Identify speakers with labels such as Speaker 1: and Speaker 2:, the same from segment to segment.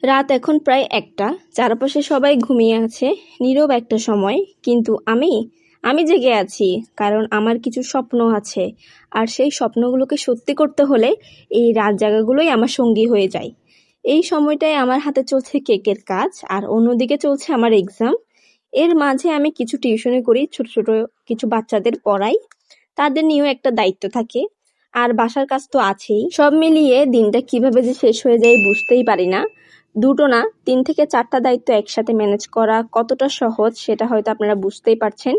Speaker 1: রাত এখন প্রায় ১টা, চারপাশে সবাই ঘুমিয়ে আছে, নীরব একটা সময়। কিন্তু আমি জেগে আছি, কারণ আমার কিছু স্বপ্ন আছে। আর সেই স্বপ্নগুলোকে সত্যি করতে হলে এই রাত জাগাগুলোই আমার সঙ্গী হয়ে যায়। এই সময়টায় আমার হাতে চলছে কেকের কাজ, আর অন্যদিকে চলছে আমার এক্সাম। এর মাঝে আমি কিছু টিউশনি করি, ছোট ছোট কিছু বাচ্চাদের পড়াই। তাদের নিয়েও একটা দায়িত্ব থাকে, আর বাসার কাজ তো আছেই। সব মিলিয়ে দিনটা কিভাবে যে শেষ হয়ে যায় বুঝতেই পারি না। দুটো না, ৩ থেকে ৪টা দায়িত্ব একসাথে ম্যানেজ করা কতটা সহজ সেটা হয়তো আপনারা বুঝতেই পারছেন।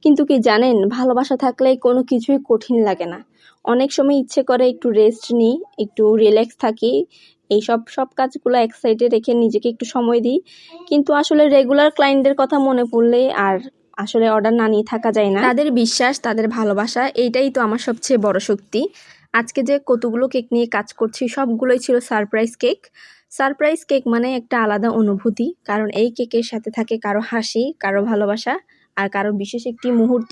Speaker 1: কিন্তু কি জানেন, ভালোবাসা থাকলে কোনো কিছুই কঠিন লাগে না। অনেক সময় ইচ্ছে করে একটু রেস্ট নিই, একটু রিল্যাক্স থাকি, সব কাজগুলো এক সাইডে রেখে নিজেকে একটু সময় দিই। কিন্তু আসলে রেগুলার ক্লায়েন্টদের কথা মনে পড়লে আর আসলে অর্ডার না নিয়ে থাকা যায় না। তাদের বিশ্বাস, তাদের ভালোবাসা, এইটাই তো আমার সবচেয়ে বড় শক্তি। আজকে যে কতগুলো কেক নিয়ে কাজ করছি সবগুলোই ছিল সারপ্রাইজ কেক। সারপ্রাইজ কেক মানে একটা আলাদা অনুভূতি, কারণ এই কেকের সাথে থাকে কারো হাসি, কারো ভালোবাসা, আর কারো বিশেষ একটি মুহূর্ত।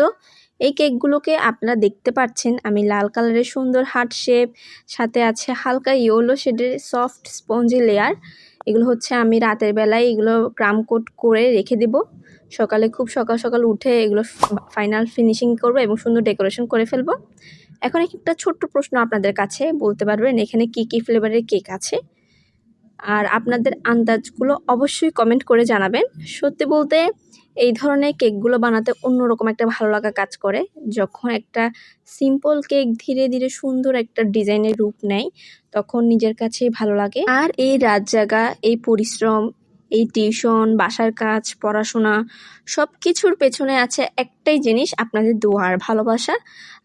Speaker 1: এই কেকগুলোকে আপনারা দেখতে পাচ্ছেন, আমি লাল কালারের সুন্দর হার্ট শেপ, সাথে আছে হালকা ইয়েলো শেডের সফট স্পঞ্জি লেয়ার। এগুলো হচ্ছে আমি রাতের বেলায় এগুলো ক্রাম কোট করে রেখে দেব। সকালে খুব সকাল সকাল উঠে এগুলো ফাইনাল ফিনিশিং করব এবং সুন্দর ডেকোরেশন করে ফেলবো। এখন একটা ছোট্ট প্রশ্ন আপনাদের কাছে, বলতে পারবেন এখানে কি কি ফ্লেভারের কেক আছে? আর আপনাদের আন্দাজগুলো অবশ্যই কমেন্ট করে জানাবেন। সত্যি বলতে এই ধরনের কেকগুলো বানাতে অন্যরকম একটা ভালো লাগা কাজ করে। যখন একটা সিম্পল কেক ধীরে ধীরে সুন্দর একটা ডিজাইনের রূপ নেয়, তখন নিজের কাছেই ভালো লাগে। আর এই রাত জাগা, এই পরিশ্রম, এই টিউশন, বাসার কাজ, পড়াশোনা, সব কিছুর পেছনে আছে একটাই জিনিস, আপনাদের দোয়া আর ভালোবাসা।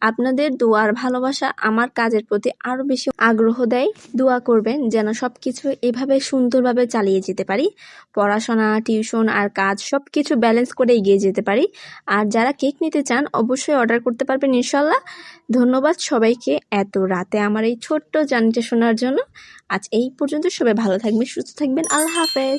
Speaker 1: আপনাদের দোয়া আর ভালোবাসা আমার কাজের প্রতি আরও বেশি আগ্রহ দেয়। দোয়া করবেন যেন সব কিছু এভাবে সুন্দরভাবে চালিয়ে যেতে পারি, পড়াশোনা, টিউশন আর কাজ সব কিছু ব্যালেন্স করে এগিয়ে যেতে পারি। আর যারা কেক নিতে চান অবশ্যই অর্ডার করতে পারবেন ইনশাল্লাহ। ধন্যবাদ সবাইকে এত রাতে আমার এই ছোট্ট জার্নিটা শোনার জন্য। আজ এই পর্যন্ত, সবাই ভালো থাকবেন, সুস্থ থাকবেন, আল্লাহ হাফেজ।